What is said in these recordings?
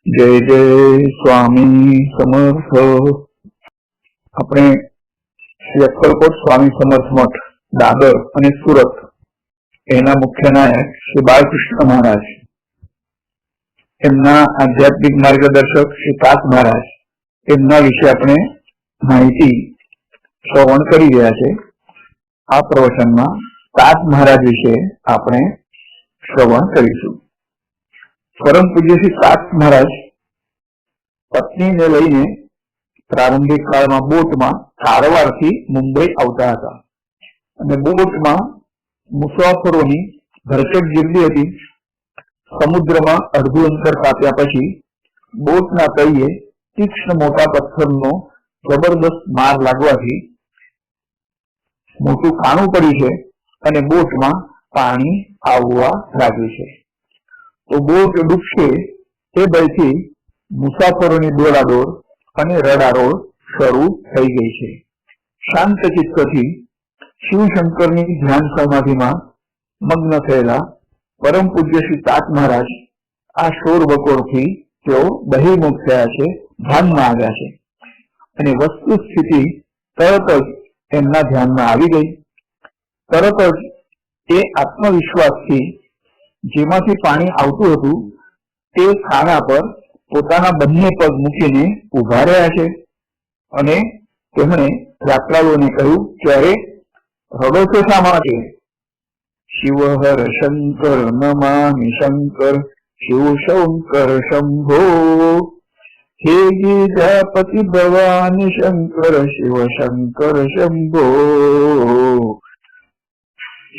जय जय स्वामी समर्थ। अपने श्री अक्कलकोट स्वामी समर्थ मठ दादर અને સુરત એના મુખ્ય નાયક શ્રી બાલકૃષ્ણ મહારાજ, એમના આધ્યાત્મિક માર્ગદર્શક શ્રી કાક મહારાજ, એમના વિશે આપણે માહિતી શ્રવણ કરી રહ્યા છે। આ પ્રવચનમાં કાક મહારાજ વિશે આપણે શ્રવણ કરીશું। परम पूज्य श्री काक महाराज पत्नी ने लईने प्रारंभिक काल में बोट में कारवार थी मुंबई आवता हता अने बोट में मुसाफरों की भरचक जिरती हती। समुद्र में अर्धु अंतर काप्या पछी बोट ना तळिये तीक्ष्ण मोटा पत्थरनो जबरदस्त मार लागवाथी मोटું કાણું પડી છે અને બોટમાં પાણી આવવા લાગ્યું છે। तो बोट डूबशे ते भयथी मुसाफरोनी दौड़ादौड़ अने रडारोड़ शरू थई गई छे। शांत चित्तथी शिवशंकरनी ध्यान समाधिमां मग्न थयेला परम पूज्य श्री काक महाराज आ शोर बकोरथी तेओ बहिर्मुख थया छे, ध्यानमां आव्या छे अने वस्तु स्थिति तरत ज एमना ध्यानमां आवी गई। तरत ज ए आत्मविश्वासथी जेमांथी पाणी आवतुं हतुं ते खाना पर पोताना बंने पग मूकीने उभा रह्या छे अने તેમણે યાત્રાળુઓને કહ્યું કે અરે રડો છો શા માટે? શિવ હર શંકર નમામિ શંકર શિવ શંકર શંભો હે ગીતાપતિ ભવાની શંકર શિવ શંકર શંભો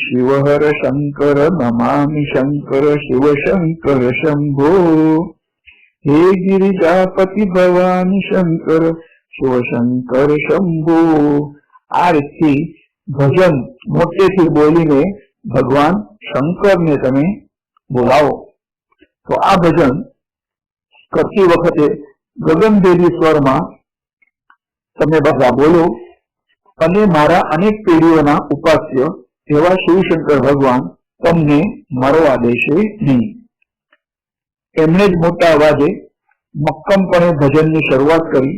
शिव हर शंकर नमामि शंकर शिव शंकर शंभो हे गिरिजापति भवानी शंकर शिव शंकर शंभो। आ रीतथी भजन मोटेथी बोलीने भगवान शंकर ने तमे बोलावो। तो आ भजन करती वखते गगनभेदी स्वर में तमे बधा बोलो अने मारा अनेक पेढ़ीओना उपास्य एवा शिवशंकर भगवान तमने मरवा देशे नहीं। एमणे ज मोटा अवाजे मक्कमपणे भजननी शरूआत करी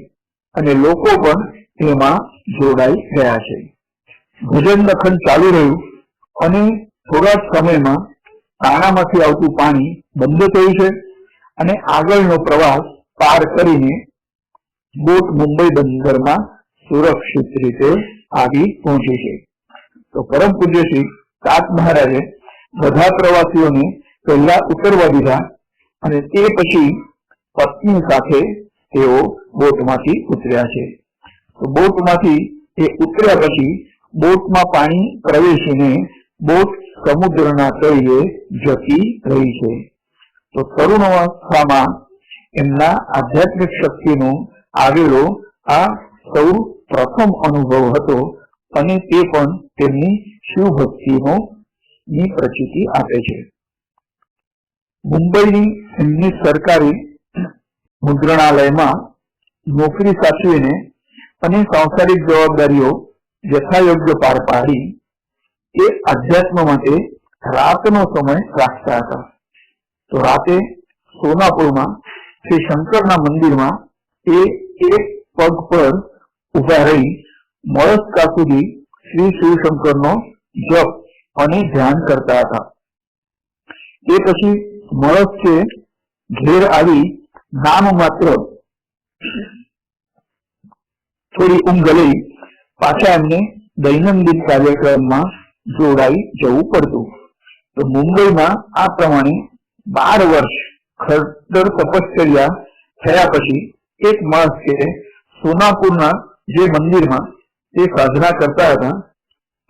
अने लोको पण एमां जोडाई गया छे। भजन लखन चालू रह्युं अने थोड़ा समयमां काणामांथी आवतुं पाणी बंध थयुं छे अने आगळनो प्रवास पार करीने बोट मुंबई बंदरमां सुरक्षित रीते आवी पहोंची छे। तो परम पूज्य श्री काक महाराजे बधा प्रवासीओने पहेला उतरवा दीधा अने ते पछी पत्नी साथे तेओ बोटमांथी उतर्या छे। तो बोटमांथी ते उतर्या पछी बोटमां पाणी प्रवेशीने बोट समुद्રના તળિયે જતી રહી છે। તો તરુણાવસ્થામાં એમના આધ્યાત્મિક શક્તિનો આવેલો આ સૌ પ્રથમ અનુભવ હતો અને તે પણ તેમની શિવ ભક્તિનો ની પ્રચિતિ આપે છે। મુંબઈની એમની સરકારી મુદ્રણાલયમાં નોકરી સાચવીને અને સાંસારિક જવાબદારીઓ યથાયોગ્ય પાર પાડી એ અધ્યાત્મ માટે રાતનો સમય રાખતા હતા। તો રાતે સોનાપુરમાં શ્રી શંકરના મંદિરમાં એ એક પગ પર ઉભા રહી મળસ્કા સુધી શ્રી શિવશંકરનો જપ અને ધ્યાન કરતા હતા। એ પછી મળસ્કે ઘેર આવી નામ માત્ર થોડી ઊંઘ લઈ પાછા એમને દૈનંદિન કાર્યક્રમમાં જોડાઈ જવું પડતું। તો મુંબઈમાં આ પ્રમાણે 12 વર્ષ ખડતર તપશ્ચર્યા થયા પછી એક મળસ્કે સોનાપુરના જે મંદિરમાં તે સાધના કરતા હતા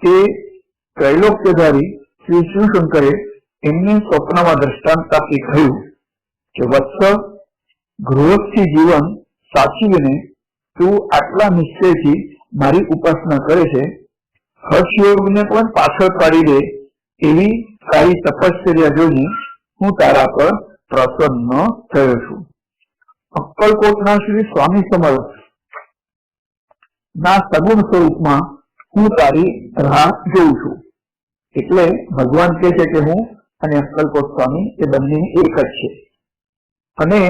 તે त्रैलोक्यधारी श्री शिवशंकरे एमने स्वप्નમાં दृष्टांत आपी કહ્યું કે વત્સ ગૃહસ્થી જીવન સાચવીને તું આટલા નિશ્ચયથી મારી ઉપાસના કરે છે, હર્ષયોગને પણ પાછળ પાડી દે એવી તારી તપશ્ચર્યા જોઈને હું તારા પર પ્રસન્ન થયો છું। અક્કલકોટના શ્રી સ્વામી સમર્થ ના સગુણ સ્વરૂપમાં હું તારી રાહ જોઉં છું। એટલે ભગવાન કહે છે કે હું અને અક્કલકોટ સ્વામી એ બંને એક જ છે અને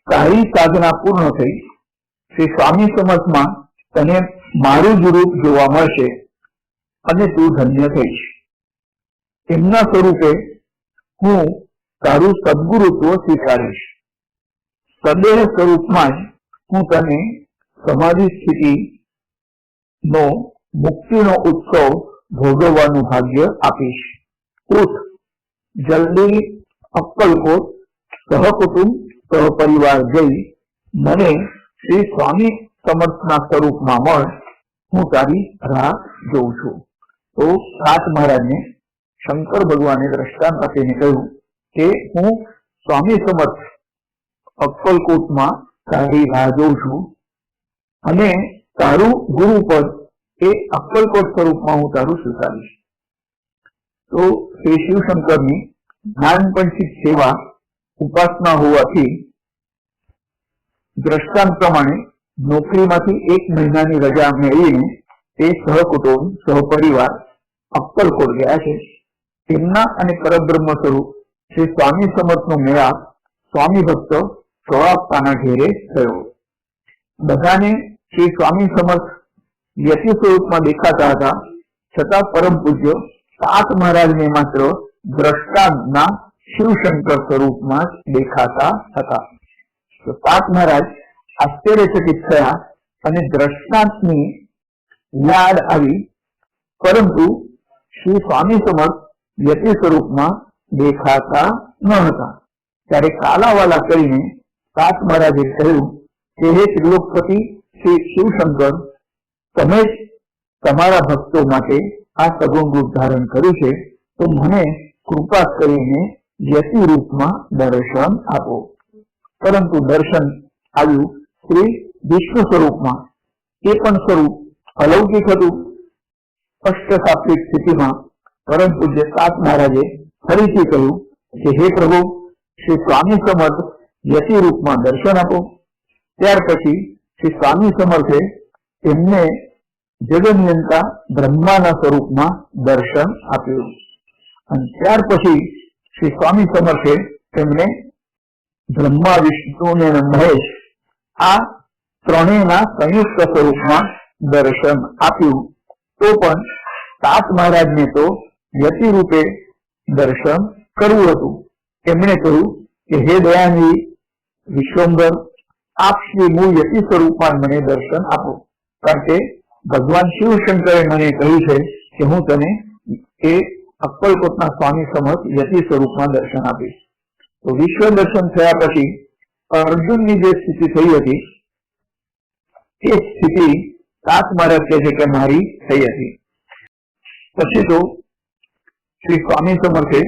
તારી સાધના પૂર્ણ થઈ, શ્રી સ્વામી સમર્થમાં તને મારું જ રૂપ જોવા મળશે અને તું ધન્ય થઈશ. એમના સ્વરૂપે હું તારું સદગુરુત્વ સ્વીકારીશ. સદેહ સ્વરૂપમાં જ હું તને સમાધિ સ્થિતિ નો મુક્તિનો ઉત્સવ ભોગવવાનું ભાગ્ય આપીશ. ઉઠ, જલ્દી અક્કલકોટ સહકુટુંબ સહપરિવાર જઈ મને શ્રી સ્વામી સમર્થના સ્વરૂપમાં મળ, હું તારી રાહ જોઉં છું. તો નાથ મહારાજને શંકર ભગવાને દ્રષ્ટાંત આપીને કહ્યું કે હું સ્વામી સમર્થ અક્કલકોટમાં તારી રાહ જોઉં છું અને તારું ગુરુપદ એ અક્કલકોટ સ્વરૂપમાં હું તારું સ્વીકારીશ. તો શ્રી શિવશંકરની નાનપણથી સેવા ઉપાસના હોવાથી દ્રષ્ટાંત પ્રમાણે નોકરીમાંથી 1 મહિનાની રજા મેળવીને તે સહકુટુંબ સહપરિવાર અક્કલકોટ ગયા છે. તેમના અને પરબ્રહ્મ સ્વરૂપ શ્રી સ્વામી સમર્થનો મેળાપ સ્વામી ભક્ત ચોરાપ્પાના ઘેરે થયો. બધાને શ્રી સ્વામી સમર્થ યતિ સ્વરૂપમાં દેખાતા હતા, છતાં પરમ પૂજ્ય તાત મહારાજને માત્ર દ્રષ્ટાંતના શિવશંકર સ્વરૂપમાં દેખાતા હતા. તો તાત મહારાજ આશ્ચર્યચકિત થયા અને દ્રષ્ટાંતની યાદ આવી, પરંતુ શ્રી સ્વામી સમર્થ યતિ સ્વરૂપમાં દેખાતા ન હતા. ત્યારે કાલાવાલા કરીને તાત મહારાજે કહ્યું કે હે ત્રિલોકપતિ શ્રી શિવશંકર, તમે જ તમારા ભક્તો માટે આ સગુણ રૂપ ધારણ કર્યું છે, તો મને કૃપા કરીને યતિ રૂપમાં દર્શન આપો. પરંતુ દર્શન આવ્યું શ્રી વિષ્ણુ સ્વરૂપમાં. એ પણ સ્વરૂપ અલૌકિક હતું. અષ્ટસાત્વિક સ્થિતિમાં પરમ પૂજ્ય તાત મહારાજે ફરીથી કહ્યું કે હે પ્રભુ, શ્રી સ્વામી સમર્થ યતિ રૂપમાં દર્શન આપો. ત્યાર પછી શ્રી સ્વામી સમર્થે એમને જગન્યંતા બ્રહ્માના સ્વરૂપમાં દર્શન આપ્યું. અને ત્યાર પછી શ્રી સ્વામી સમર્થે તેમને બ્રહ્મા, વિષ્ણુ અને મહેશ આ ત્રણેયના સંયુક્ત સ્વરૂપમાં દર્શન આપ્યું. તો પણ તાત મહારાજને તો યતિ રૂપે દર્શન કરવું હતું. એમણે કહ્યું કે હે દયાનિધિ વિશ્વંભર, આપ શ્રી મૂળ યતિ સ્વરૂપમાં મને દર્શન આપો, કારણ કે ભગવાન શિવશંકરે મને કહ્યું છે કે હું તને એ અક્કલકોટના સ્વામી સમર્થ યતિ સ્વરૂપમાં દર્શન આપીશ. તો વિશ્વ દર્શન થયા પછી અર્જુનની જે સ્થિતિ થઈ હતી એ સ્થિતિ તાત મહારાજ કહે છે કે મારી થઈ હતી. પછી તો શ્રી સ્વામી સમર્થે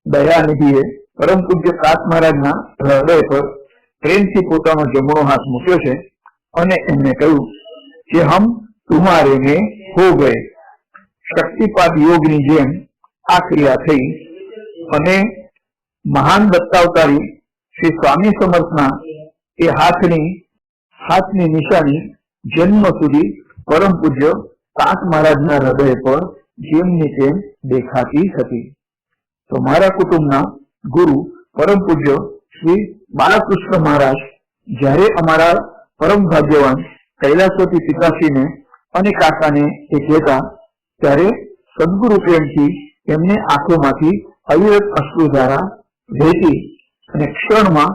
દયાનિધિએ પરમ પૂજ્ય તાત મહારાજના હૃદય પર પ્રેમથી પોતાનો જમણો હાથ મૂક્યો છે અને એમને કહ્યું કે હમ તુમ્હારે મેં હો ગયે. શક્તિપાત યોગની જેમ આ ક્રિયા થઈ અને મહાન દત્તાવતારી શ્રી સ્વામી સમર્થના એ હાથની નિશાની જન્મ સુધી પરમ પૂજ્ય તાત મહારાજના હૃદય પર જેમની તેમ દેખાતી હતી. તો મારા કુટુંબના ગુરુ પરમ પૂજ્ય શ્રી બાલકૃષ્ણ મહારાજ જ્યારે અમારા પરમ ભાગ્યવાન કૈલાસવતી પિતાશ્રીને અને કાકાને એ કહેતા, ત્યારે સદગુરુ પ્રેમથી એમને આંખોમાંથી અવિરત અશ્રુધારા વહેતી અને ક્ષણમાં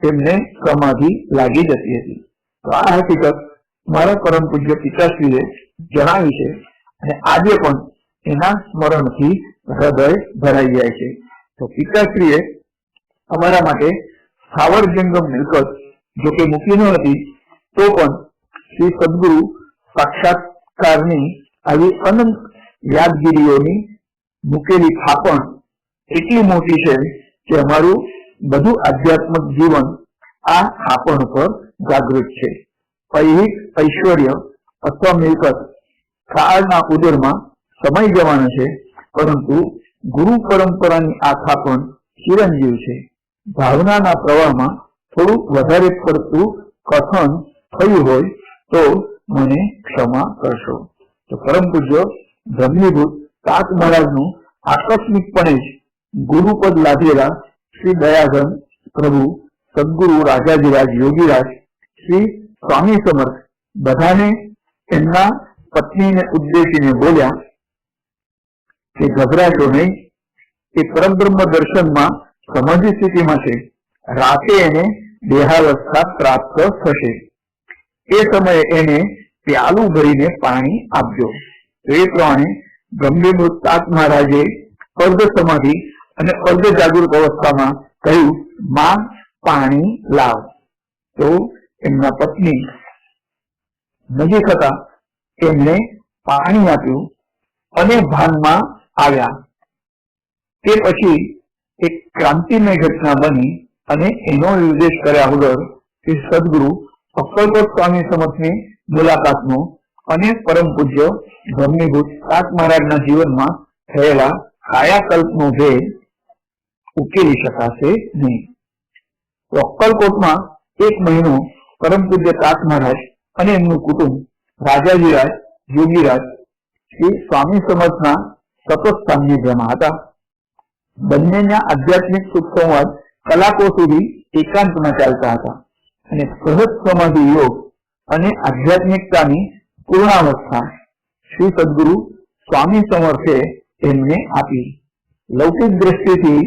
તેમને સમાધિ લાગી જતી હતી. તો આ હકીકત મારા પરમ પૂજ્ય પિતાશ્રીએ જણાવી છે અને આજે પણ એના સ્મરણથી હૃદય ભરાઈ જાય છે. તો પિતાશ્રીએ અમારા માટે સ્થાવર જંગમ મિલકત જોકે મૂકી ન હતી, તો પણ શ્રી સદગુરુ સાક્ષાત્કારની આવી અનંત યાદગીરીઓની મૂકેલી થાપણ એટલી મોટી છે કે અમારું બધું આધ્યાત્મિક જીવન આ થાપણ પર જાગૃત છે. ઐહિક ઐશ્વર્ય અથવા મિલકત કાળના ઉદરમાં સમય જવાનો છે, પરંતુ ગુરુ પરંપરાની આ થાપણ ચિરંજીવ છે. ભાવનાના પ્રવાહમાં થોડું વધારે પડતું કથન થયું હોય તો મને ક્ષમા કરશો. તો પરમ પૂજ્ય બ્રહ્મીભૂત તાત મહારાજનું આકસ્મિકપણે જ ગુરુપદ લાભેલા શ્રી દયાધન પ્રભુ સદગુરુ રાજાજીરાજ યોગીરાજ શ્રી સ્વામી સમર્થ બધાને એમના પત્નીને ઉદ્દેશીને બોલ્યા કે ગભરાશો નહીં, એ પરબ્રહ્મ દર્શનમાં સમાધિ સ્થિતિમાં છે, રાતે એને દેહાવસ્થા પ્રાપ્ત થશે, એ સમયે એને પ્યાલું ભરીને પાણી આપજો. તો એ પ્રમાણે બ્રહ્મદેવ તાત મહારાજે અર્ધ સમાધિ અને અર્ધ જાગૃત અવસ્થામાં કહ્યું, માં પાણી લાવ. તો એમના પત્ની નજીક હતા, એમને પાણી આપ્યું અને ભાનમાં આવ્યા. તે પછી એક ક્રાંતિમય ઘટના બની અને એનો નિર્દેશ કર્યા વગર શ્રી સદગુરુ અક્કલકોટ સ્વામી સમર્થની મુલાકાતનો અને પરમ પૂજ્ય બ્રહ્મીભૂત તાત મહારાજના જીવનમાં થયેલા કાયાકલ્પનો ભેદ ઉકેલી શકાશે નહીં. તો અક્કલકોટમાં 1 મહિનો પરમ પૂજ્ય તાત મહારાજ અને એમનું કુટુંબ રાજાજીરાજ યોગીરાજ શ્રી સ્વામી સમર્થના સતત સાનિધ્યમાં હતા. બંનેના આધ્યાત્મિક સુખ સંવાદ કલાકો સુધી એકાંતમાં ચાલતા હતા અને સહજ સમાધિ યોગ અને આધ્યાત્મિકતાની પૂર્ણાવસ્થા શ્રી સદગુરુ સ્વામી સમર્થે એમને આપી. લૌકિક દ્રષ્ટિથી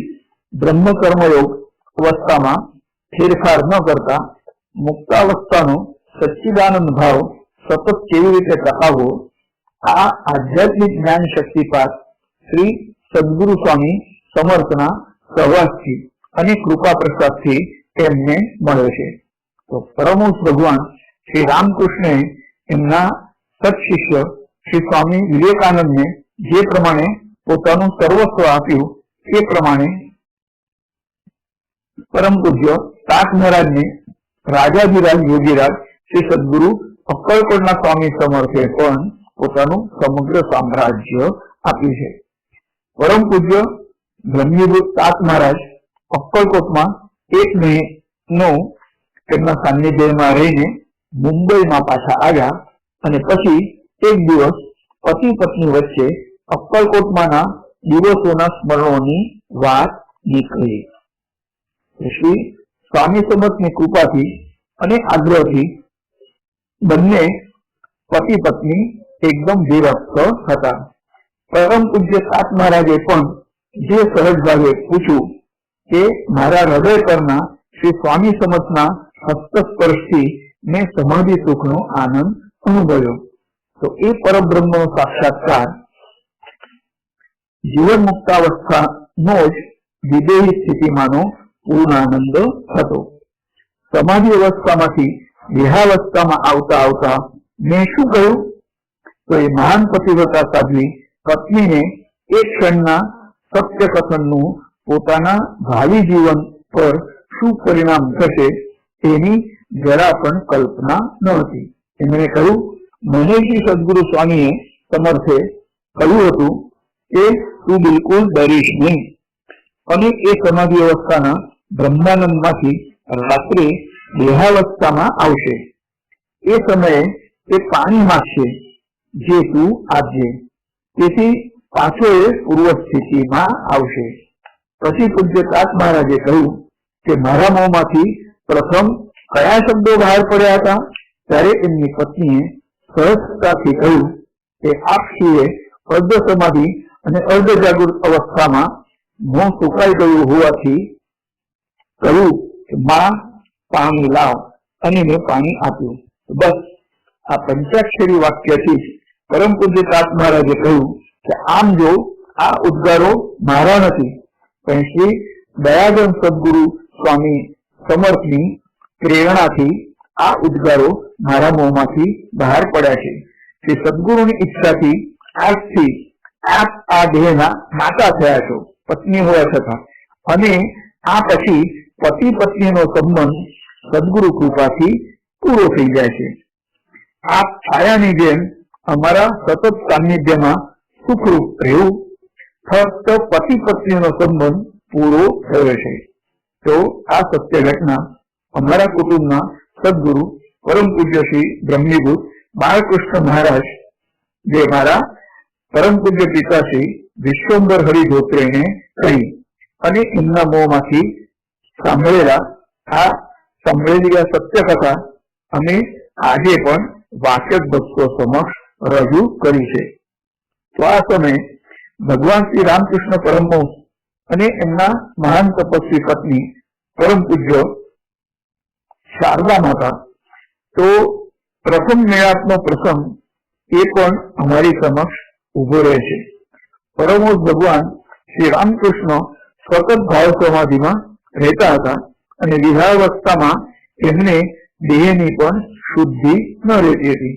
બ્રહ્મ કર્મયોગ અવસ્થામાં ફેરફાર ન કરતા મુક્તાવસ્થાનો સચ્ચિદાનંદ ભાવ સતત કેવી રીતે ટકાવવો, આ આધ્યાત્મિક જ્ઞાન શક્તિપાત શ્રી સદગુરુ સ્વામી સમર્થના સહવાસથી અને કૃપા પ્રસાદથી એમને મળે છે. તો પરમહંસ ભગવાન શ્રી રામકૃષ્ણે એમના સત્શિષ્ય શ્રી સ્વામી વિવેકાનંદને જે પ્રમાણે પોતાનું સર્વસ્વ આપ્યું, એ પ્રમાણે પરમ પૂજ્ય તાત મહારાજને રાજાધિરાજ યોગીરાજ શ્રી સદગુરુ અક્કલકોટના સ્વામી સમર્થે પણ પોતાનું સમગ્ર સામ્રાજ્ય આપ્યું છે. પરમ પૂજ્ય બ્રહ્મીભૂત તાત મહારાજ અક્કલકોટમાં 1 મહિનો તેમના સાનિધ્યમાં રહીને મુંબઈમાં પાછા આવ્યા અને પછી એક દિવસ પતિ પત્ની વચ્ચે અક્કલકોટમાંના દિવસોના સ્મરણોની વાત નીકળી. શ્રી સ્વામી સમર્થની કૃપાથી અને આગ્રહથી બંને પતિ પત્ની એકદમ વિરક્ત હતા. પરમ પૂજ્ય તાત મહારાજે પણ જે સહજ ભાવે પૂછ્યું કે મારા હૃદય પરના શ્રી સ્વામી સમર્થના હસ્તસ્પર્શથી મેં સમાધિ સુખનો આનંદ અનુભવ્યો. તો એ પરબ્રહ્મનો સાક્ષાત્કાર જીવન મુક્તાવસ્થાનો જ વિદેહી સ્થિતિમાંનો પૂર્ણ આનંદ હતો. સમાધિ અવસ્થામાંથી દેહાવસ્થામાં આવતા આવતા મેં શું કહ્યું? તો એ મહાન પતિવ્રતા સાધ્વી પત્નીને એક ક્ષણના સત્ય કથનનું પોતાના ભાવિ જીવન પર શું પરિણામ થશે તેની જરા પણ કલ્પના ન હતી. એમણે કહ્યું, મને શ્રી સદગુરુ સ્વામીએ સમર્થે કહ્યું હતું કે તું બિલકુલ ડરીશ નહીં અને એ સમાધિ અવસ્થાના બ્રહ્માનંદમાંથી રાત્રે દેહાવસ્થામાં આવશે. એ સમયે તે પાણી માંગશે જે તું આપજે, તેથી પાછો એ પૂર્વ સ્થિતિમાં આવશે. પછી પૂજ્ય તાત મહારાજે કહ્યું કે મારા મોંમાંથી પ્રથમ કયા શબ્દો બહાર પડ્યા હતા? ત્યારે એમની પત્નીએ સહજતાથી કહ્યું કે આપશ્રીએ અર્ધ સમાધિ અને અર્ધ જાગૃત અવસ્થામાં મોં સુકાઈ ગયું હોવાથી કહ્યું કે માં પાણી લાવ, અને મેં પાણી આપ્યું. બસ આ પંચાક્ષરી વાક્યથી જ પરમ પૂજ્ય તાત મહારાજે કહ્યું કે આમ જો આ ઉદ્ગારો મારા નથી, પણ શ્રી દયાધન સદગુરુ સ્વામી સમર્થની પ્રેરણાથી આ ઉદ્ગારો મારા મોંમાંથી બહાર પડ્યા છે. શ્રી સદગુરુની ઈચ્છાથી આજથી આપ આ દેહના માતા થયા છો, પત્ની હોવા છતાં, અને આ પછી પતિ પત્નીનો સંબંધ સદગુરુ કૃપાથી પૂરો થઈ જાય છે. આપ છાયાની જેમ અમારા સતત સાનિધ્યમાં સુખરૂપ રહેવું. ફક્ત પતિ પત્નીનો સંબંધ પૂરો થયો છે. તો આ સત્ય ઘટના અમારા કુટુંબના સદગુરુ પરમ પૂજ્ય શ્રી બ્રહ્મીભૂત બાળકૃષ્ણ મહારાજ, જે મારા પરમ પૂજ્ય પિતાશ્રી વિશ્વંભર હરિધોત્રેને કહી અને એમના મોંમાંથી સાંભળેલા આ સાંભળેલી આ સત્ય કથા અમે આજે પણ વાચક ભક્તો સમક્ષ રજૂ કરી છે. તો આ સમયે ભગવાન શ્રી રામકૃષ્ણ પરમહંસ અને એમના મહાન તપસ્વી પત્ની પરમ પૂજ્ય શારદા માતા, તો પ્રથમ મેળાપનો પ્રસંગ એ પણ અમારી સમક્ષ ઉભો રહે છે. પરમહંસ ભગવાન શ્રી રામકૃષ્ણ સતત ભાવ સમાધિમાં રહેતા હતા અને વિહારાવસ્થામાં એમને દેહની પણ શુદ્ધિ ન રહેતી હતી.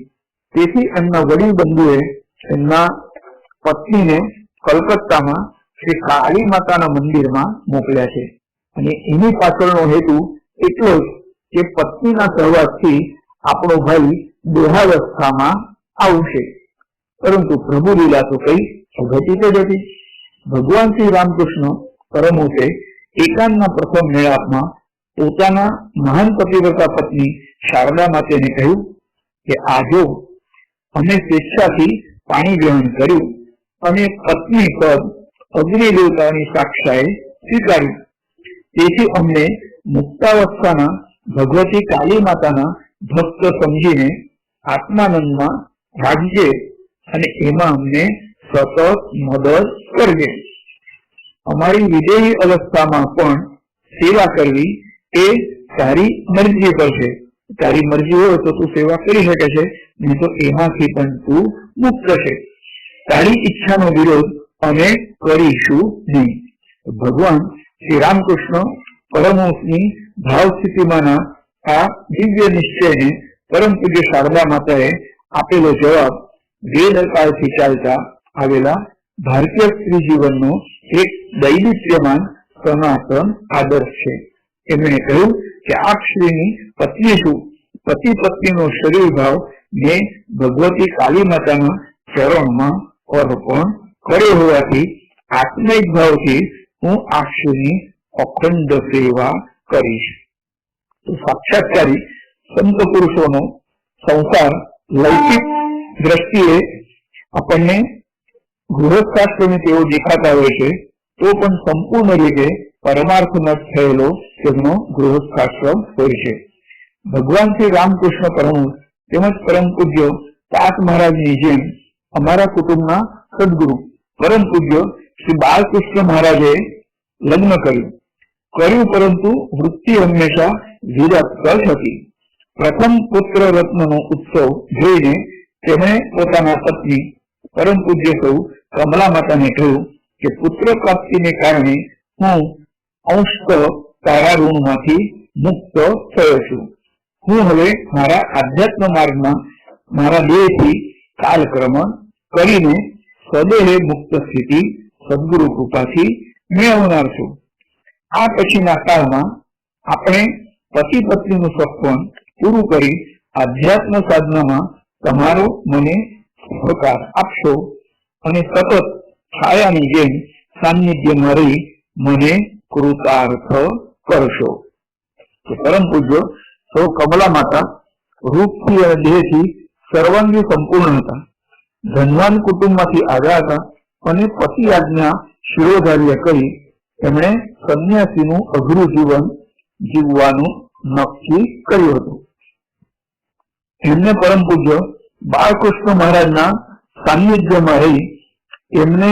તેથી એમના વડીલ બંધુએ એમના પત્નીને કલકત્તામાં શ્રી કાળી માતાના મંદિરમાં મોકલ્યા છે. અને એની પાછળનો હેતુ એટલો જ કે પત્નીના સહવાસથી આપણો ભાઈ દેહાવસ્થામાં આવશે. પરંતુ પ્રભુ લીલા તો કઈ અઘટિત જ હતી. ભગવાન શ્રી રામકૃષ્ણ પરમહંસે એકાંતના પ્રથમ મેળાપમાં પોતાના મહાન પતિવ્રતા પત્ની શારદા માતાને કહ્યું કે આજો અમે સ્વેચ્છાથી પાણી ગ્રહણ કર્યું અને પત્ની પદ અગ્નિ દેવતાની સાક્ષાએ સ્વીકાર્યું. તેથી અમને મુક્તાવસ્થાના ભગવતી કાળી માતાના ભક્ત સમજીને આત્માનંદમાં રાખજે અને એમાં અમને સતત મદદ કરજે. અમારી વિદેહી અવસ્થામાં પણ સેવા કરવી એ તારી મરજી પર છે. તારી મરજી હોય તો તું સેવા કરી શકે છે, નહીં તો એમાંથી પણ તું મુક્ત છે. તારી ઈચ્છાનો વિરોધ અમે કરીશું નહીં. ભગવાન શ્રી રામકૃષ્ણ પરમહંસની ભાવ સ્થિતિમાંના આ દિવ્ય નિશ્ચયને પરમ પૂજ્ય શારદા માતાએ આપેલો જવાબ વેદકાળથી ચાલતા આવેલા ભારતીય સ્ત્રી જીવનનો એક દૈદિત્યમાન સનાતન આદર્શ છે. એમણે કહ્યું કે આપ શ્રીની પત્ની છું. પતિ પત્નીનો શરીર ભાવ મેં ભગવતી કાળી માતાના ચરણમાં અર્પણ કર્યો હોવાથી આત્મિક ભાવથી હું આપ શ્રીની અખંડ સેવા કરીશ. તો સાક્ષાત્કારી સંત પુરુષોનો સંસાર લૌકિક દ્રષ્ટિએ આપણને ગૃહસ્થાશ્રમી તેઓ દેખાતા હોય છે, તો પણ સંપૂર્ણ રીતે પરમાર્થમાં થયેલો તેમનો ગૃહસ્થાશ્રમ હોય છે. ભગવાન શ્રી રામકૃષ્ણ પરમહંસ તેમજ પરમ પૂજ્ય તાત મહારાજની જેમ અમારા કુટુંબના સદગુરુ પરમ પૂજ્ય શ્રી બાલકૃષ્ણ મહારાજે લગ્ન કર્યું, પરંતુ વૃત્તિ હંમેશા વિરત હતી. પ્રથમ પુત્ર રત્નનો ઉત્સવ જોઈને તેમણે પોતાના પત્ની પરમ પૂજ્ય સૌ કમલા માતાને કહ્યું કે પુત્ર પ્રાપ્તિને કારણે હું અંશત તારા ઋણમાંથી મુક્ત થયો છું. હું હવે મારા આધ્યાત્મ માર્ગમાં મારા દેહથી કાલક્રમણ કરીને સદેહે મુક્ત સ્થિતિ સદગુરુ કૃપાથી મેળવનાર છું. આ પછીના કાળમાં આપણે પતિ પત્નીનું સપન પૂરું કરી આધ્યાત્મ સાધનામાં તમારો મને સહકાર આપશો અને સતત છાયાની જેમ સાનિધ્યમાં રહી મને કૃતાર્થ કરશો. પરમ પૂજ્ય સૌ કમલા માતા રૂપથી અને દેહથી સર્વાંગી સંપૂર્ણ હતા. ધનવાન કુટુંબમાંથી આવ્યા હતા અને પતિ આજ્ઞા શિરોધાર્ય કરી એમણે સંન્યાસીનું અઘરું જીવન જીવવાનું નક્કી કર્યું હતું. એમને પરમ પૂજ્ય બાળકૃષ્ણ મહારાજના સાનિધ્યમાં રહી એમને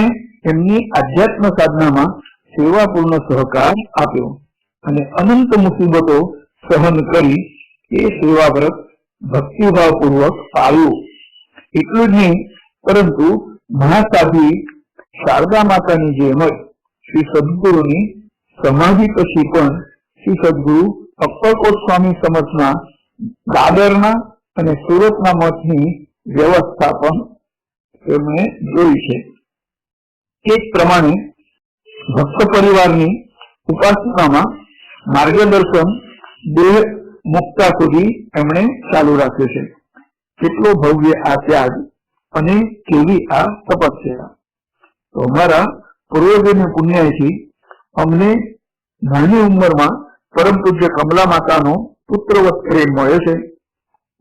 એમની આધ્યાત્મ સાધનામાં સેવાપૂર્ણ સહકાર આપ્યો અને અનંત મુસીબતો સહન કરી એ સેવાવ્રત ભક્તિભાવપૂર્વક પાળ્યું. એટલું જ નહીં, પરંતુ મહાસાધી શારદા માતાની જેમ જ શ્રી સદગુરુની સમાધિ પછી પણ શ્રી સદગુરુ અક્કલકોટ સ્વામી સમર્થના દાદરના અને સુરતના મઠની વ્યવસ્થા પણ તેમણે જોઈ છે. તે જ પ્રમાણે ભક્ત પરિવારની ઉપાસનામાં માર્ગદર્શન દેહ મુક્તા સુધી એમણે ચાલુ રાખ્યું છે. કેટલો ભવ્ય આ ત્યાગ અને કેવી આ તપસ્યા! તો અમારા પૂર્વજોની પુણ્યથી અમને નાની ઉંમરમાં પરમ પૂજ્ય કમલા માતાનો પુત્રવત પ્રેમ મળ્યો છે.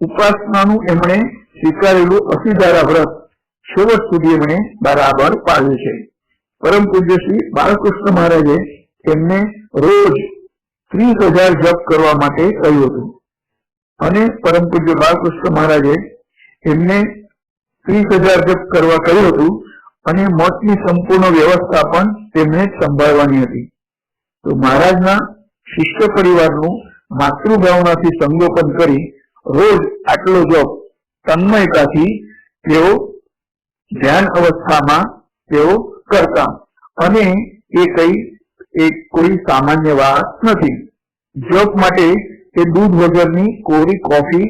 ઉપાસનાનું એમણે સ્વીકારેલું અસીધારા વ્રત છેવટ સુધી એમણે બરાબર પાળ્યું છે. પરમ પૂજ્ય શ્રી બાલકૃષ્ણ મહારાજે એમને રોજ 30,000 જપ કરવા માટે કહ્યું હતું અને પરમ પૂજ્ય બાલકૃષ્ણ મહારાજે એમને 30,000 જપ કરવા કહ્યું હતું અને મઠની સંપૂર્ણ વ્યવસ્થા પણ તેમને જ સંભાળવાની હતી. તો મહારાજના શિષ્ય પરિવારનું માતૃભાવનાથી સંગોપન કરી રોજ આટલો જપ તન્મયતાથી તેઓ ધ્યાન અવસ્થામાં તેઓ કરતા અને એ કોઈ સામાન્ય વાત નથી. જપ માટે તે દૂધ વગરની કોરી કોફી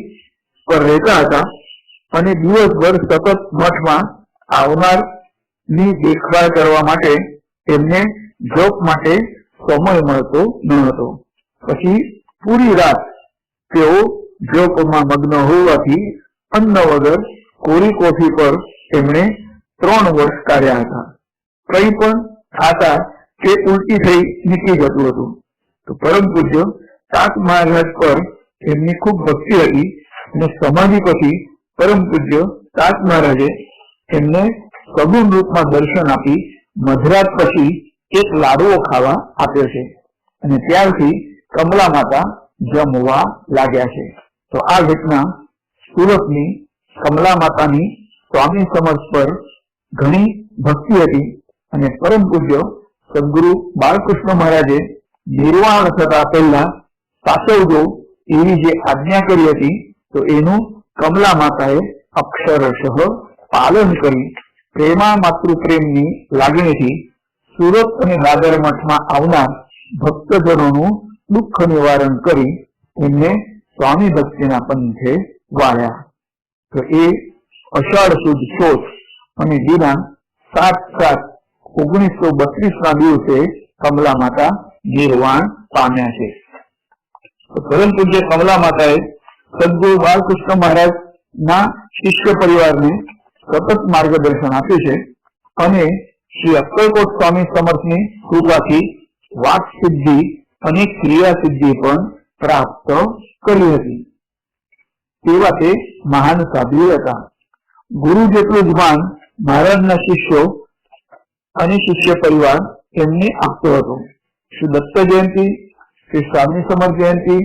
પર રહેતા હતા અને દિવસભર સતત મઠમાં આવનાર ની દેખભાળ કરવા માટે એમને જપ માટે સમય મળતો ન હતો. પછી પૂરી રાત તેઓ જપમાં મગ્ન હોવાથી અન્ન વગર કોરી કોફી પર એમણે 3 વર્ષ કાઢ્યા હતા. કંઈ પણ ખાતા કે ઉલટી થઈ નીકળી જતું હતું. તો પરમ પૂજ્ય તાત મહારાજ પર એમની ખૂબ ભક્તિ હતી અને સમાધિ પછી પરમ પૂજ્ય તાત મહારાજે એમને સગુણ રૂપમાં દર્શન આપી મધરાત પછી એક લાડવો ખાવા આપ્યો છે અને ત્યારથી કમલા માતા જમવા લાગ્યા છે. તો આ ઘટના સુરતની કમલા માતાની સ્વામી સમર્થ પર ઘણી ભક્તિ હતી અને પરમ પૂજ્ય સદગુરુ બાલકૃષ્ણ મહારાજે નિર્વાણ થતા પહેલા સાચવજો એવી જે આજ્ઞા કરી હતી તો એનું કમલા માતાએ અક્ષરશઃ પાલન કરી પ્રેમા માતૃપ્રેમની લાગણીથી સુરત અને દાદર મઠમાં આવનાર ભક્તજનોનું દુઃખ નિવારણ કરી એમને સ્વામી ભક્તિના પંથે વાળ્યા. તો એ અષાઢ સુદ ચોથ અને દિનાંક 7/7/1932 ના દિવસે કમલા માતા નિર્વાણ પામ્યા છે. પરમ પૂજ્ય કમલા માતાએ સદગુરુ બાલકૃષ્ણ મહારાજ ના શિષ્ય પરિવારને સતત માર્ગદર્શન આપ્યું છે અને શ્રી અક્કલકોટ સ્વામી સમર્થની કૃપાથી વાક સિદ્ધિ અને ક્રિયા સિદ્ધિ પણ પ્રાપ્ત કરી હતી. તેવા તે મહાન સાધુ હતા. ગુરુ જેટલું જ માન મહારાજના શિષ્યો અને શિષ્ય પરિવાર એમને આપતો હતો. શ્રી દત્ત જયંતિ, શ્રી સ્વામી સમર્થ જયંતિ,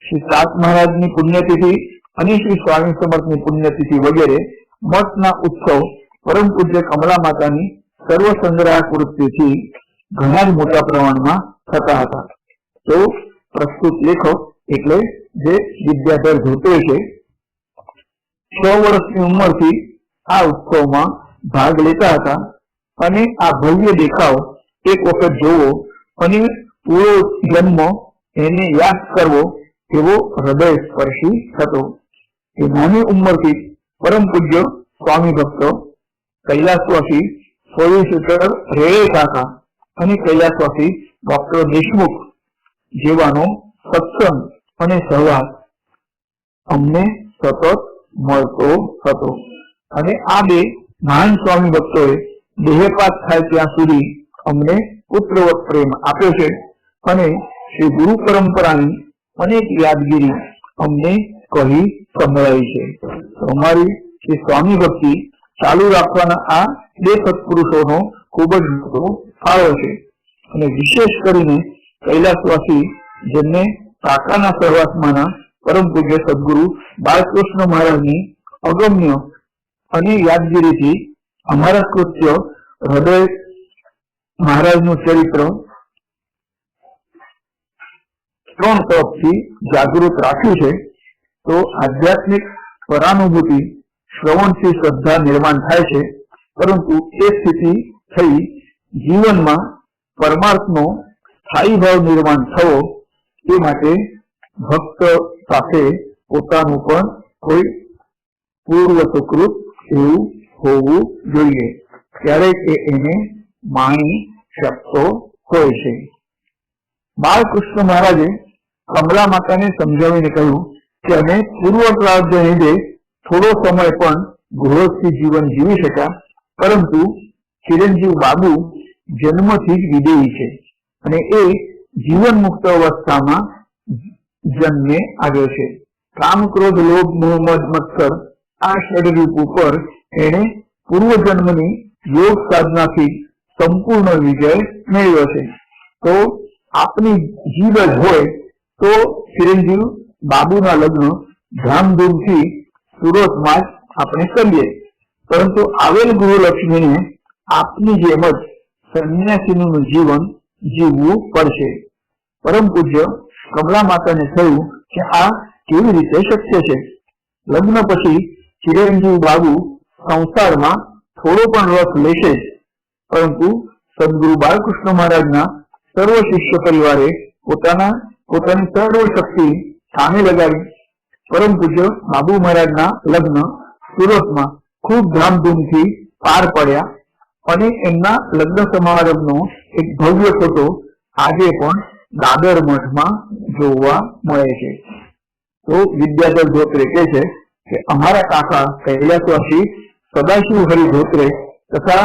શ્રી તાત મહારાજની પુણ્યતિથિ અને શ્રી સ્વામી સમર્થની પુણ્યતિથિ વગેરે મઠના ઉત્સવ પરમ પૂજ્ય કમલા માતાની સર્વ સંગ્રહાકૃતિથી ઘણા જ મોટા પ્રમાણમાં થતા હતા. તો પ્રસ્તુત લેખક એટલે જે વિદ્યાધર ધોતે છે 6 વર્ષની ઉંમરથી આ ઉત્સવમાં ભાગ લેતા હતા અને આ ભવ્ય દેખાવ એક વખત જોવો અને પૂરો જન્મ એને યાદ કરવો એવો હૃદય સ્પર્શી હતો. એ નાની ઉંમરથી પરમ પૂજ્ય સ્વામી ભક્તો કૈલાસવાસી સોલિસિટર રેડે કાકા અને કૈલાસવાસી ડોક્ટર દેશમુખ જેવાનો સત્સંગ અને સહવાસ અમને સતત મળતો હતો અને આ બે મહાન સ્વામી ભક્તોએ દેહપાત થાય ત્યાં સુધી અમને પુત્રવત પ્રેમ આપ્યો છે અને શ્રી ગુરુ પરંપરાની અનેક યાદગીરી અમને કહી સંભળાવી છે. અમારી શ્રી સ્વામી ભક્તિ ચાલુ રાખવાના આ બે સત્પુરુષોનો ખૂબ જ મોટો ફાળો છે અને વિશેષ કરીને કૈલાસવાસી જેમને કાકાના સહવાસમાંના પરમ પૂજ્ય સદગુરુ બાલકૃષ્ણ મહારાજની અગમ્ય અને યાદગીરીથી અમારા કૃત્ય હૃદય મહારાજનું ચરિત્ર 3 તરફથી જાગૃત રાખ્યું છે. તો આધ્યાત્મિક પરાનુભૂતિ શ્રવણથી શ્રદ્ધા નિર્માણ થાય છે, પરંતુ એ સ્થિતિ થઈ જીવનમાં પરમાર્થનો સ્થાયી ભાવ નિર્માણ થવો એ માટે ભક્ત સાથે પોતાનું પણ કોઈ પૂર્વ સુકૃત એવું હોવું જોઈએ, ત્યારે એને માણી શકતો હોય છે. બાલકૃષ્ણ મહારાજે કમલા માતાને સમજાવીને કહ્યું કે અમે પૂર્વ પ્રાર્થ લીધે થોડો સમય પણ ગૃહસ્થી જીવન જીવી શક્યા, પરંતુ ચિરંજીવ બાબુ જન્મથી જ વિદેહી છે અને એ જીવન મુક્ત અવસ્થામાં જન્મે આવ્યો છે. કામ, ક્રોધ, લોભ, મોહ, મદ, મત્સર આ ષડરૂપ ઉપર એને પૂર્વજન્મની યોગ સાધનાથી સંપૂર્ણ વિજય મેળવ્યો છે. તો આપની જીભ જ હોય તો ચિરંજીવ બાબુના લગ્ન ધામધૂમથી સુરતમાં જ આપણે કરીએ, પરંતુ આવેલ ગૃહલક્ષ્મીને આપની જેમ જ સંન્યાસીનું જીવન જીવવું પડશે. પરમ પૂજ્ય કમલા માતાને થયું કે આ કેવી રીતે શક્ય છે? લગ્ન પછી ચિરંજીવ બાબુ સંસારમાં થોડો પણ રસ લેશે, પરંતુ સદગુરુ બાલકૃષ્ણ મહારાજના સર્વ શિષ્ય પરિવારે પોતાની સર્વ શક્તિ કામે લગાવી પરમ પૂજ્ય બાબુ મહારાજના લગ્ન સુરતમાં ખૂબ ધામધૂમથી પાર પડ્યા અને એમના લગ્ન સમારંભનો એક ભવ્ય ફોટો આજે પણ દાદર મઠમાં જોવા મળે છે. તો વિદ્યાધર ધોત્રે કહે છે કે અમારા કાકા કૈલાસવાસી સદાશિવ હરિ ધોત્રે તથા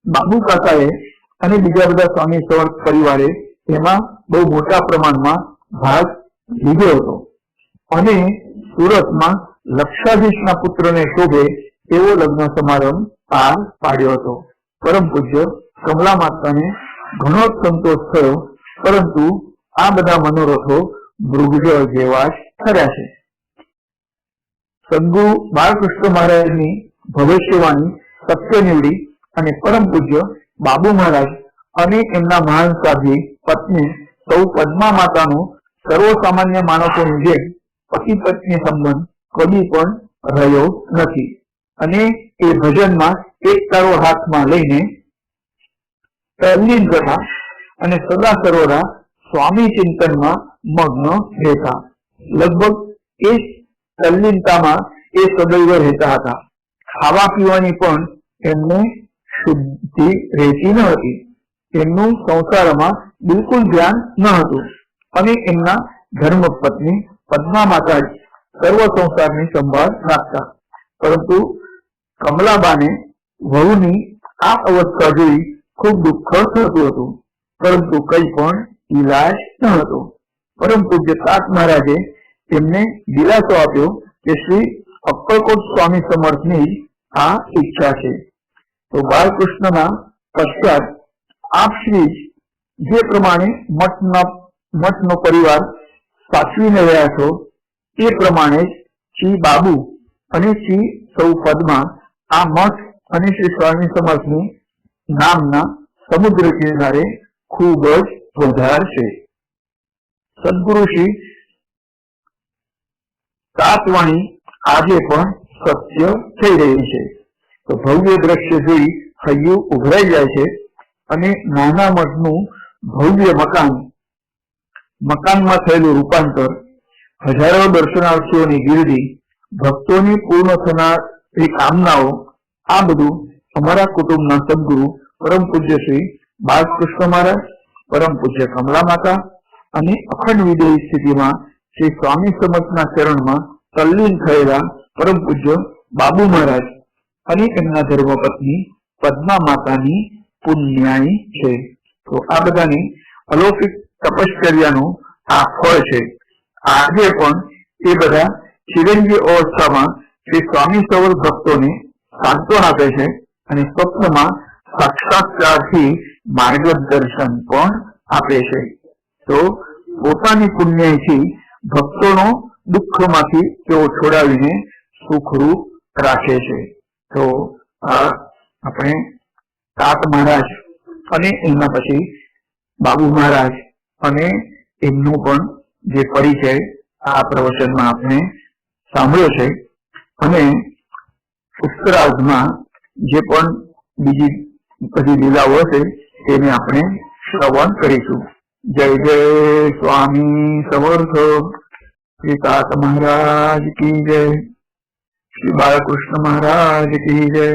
બાબુ કાકાએ અને બીજા બધા સ્વામી સવર્ત પરિવારે એમાં બહુ મોટા પ્રમાણમાં ભાગ લીધો હતો અને સુરતમાં લક્ષાધીશના પુત્રને શોભે એવો લગ્ન સમારંભ પાર પાડ્યો હતો. પરમ પૂજ્ય કમલા માતાને ઘણો સંતોષ થયો, પરંતુ આ બધા મનોરથો મૃગજળ જેવા જ ખર્યા છે. સદગુરુ બાલકૃષ્ણ મહારાજની ભવિષ્યવાણી સત્ય નીવડી અને પરમ પૂજ્ય બાબુ મહારાજ અને એમના મહાન સાધ્વી પત્ની સૌ પદ્મા માતાનો સર્વસામાન્ય માણસોની જેમ પતિ પત્ની સંબંધ કદી પણ રહ્યો નથી અને એ ભજનમાં એક તારો હાથમાં લઈને તલ્લીન થતા અને સદા સર્વદા સ્વામી ચિંતનમાં મગ્ન રહેતા. લગભગ એ તલ્લીનતામાં એ સદૈવ રહેતા હતા. ખાવા પીવાની પણ એમને શુદ્ધિ રહેતી ન હતી. એમનું સંસારમાં બિલકુલ ધ્યાન ન હતું અને એમના ધર્મપત્ની પદ્મા માતા સર્વ સંસારની સંભાળ રાખતા. પરંતુ કમલાબાને વહુની આ અવસ્થા જોઈ ખૂબ દુઃખ થતું હતું, પરંતુ કઈ પણ ઈલાજ ન હતો. પરમ પૂજ્ય તાત મહારાજે એમને દિલાસો આપ્યો કે શ્રી અક્કલકોટ સ્વામી સમર્થની આ ઈચ્છા છે. તો બાલકૃષ્ણના પશ્ચાત આપ શ્રી જે પ્રમાણે મઠનો પરિવાર સાચવીને રહ્યા છો એ પ્રમાણે જ શ્રી બાબુ અને શ્રી સૌ પદ્મા આ મઠ અને શ્રી સ્વામી સમર્થની નામના સમુદ્ર કિનારે ખૂબ જ વધારશે. સદગુરુ શ્રી તાતવાણી આજે પણ સત્ય થઈ રહી છે. તો ભવ્ય દ્રશ્ય જોઈ હૈયું ઉભરાઈ જાય છે અને નાના મઠનું ભવ્ય મકાનમાં થયેલું રૂપાંતર, હજારો દર્શનાર્થીઓની ગીરડી, ભક્તોની પૂર્ણ થનારી કામનાઓ, આ બધું અમારા કુટુંબના સદગુરુ પરમ પૂજ્ય શ્રી બાલકૃષ્ણ મહારાજ, પરમ પૂજ્ય કમલા માતા અને અખંડ વિદેહી સ્થિતિમાં શ્રી સ્વામી સમર્થના ચરણમાં તલ્લીન થયેલા પરમ પૂજ્ય બાબુ મહારાજ અને એમના ધર્મપત્ની પદ્મા માતાની પુણ્યાઈ છે. તો આ બધાની અલૌકિક તપશ્ચર્યાનું આ ફળ છે. આજે પણ એ બધા ચિરંજીવ અવસ્થામાં શ્રી સ્વામી સવર ભક્તોને સાંત્વન આપે છે અને સ્વપ્નમાં સાક્ષાત્કારથી માર્ગદર્શન પણ આપે છે. તો પોતાની પુણ્યથી ભક્તોનો દુઃખમાંથી તેઓ છોડાવીને સુખરૂપ રાખે છે. તો આપણે તાત મહારાજ અને એમના પછી બાબુ મહારાજ અને એમનો પણ જે પરિચય આ પ્રવચનમાં આપણે સાંભળ્યો છે અને ઉત્તરાર્ધમાં જે પણ બીજી બધી લીલાઓ હશે તેને આપણે શ્રવણ કરીશું. જય જય સ્વામી સમર્થ. શ્રી તાત મહારાજ કી જય. શ્રી બાલકૃષ્ણ મહારાજ કી જય.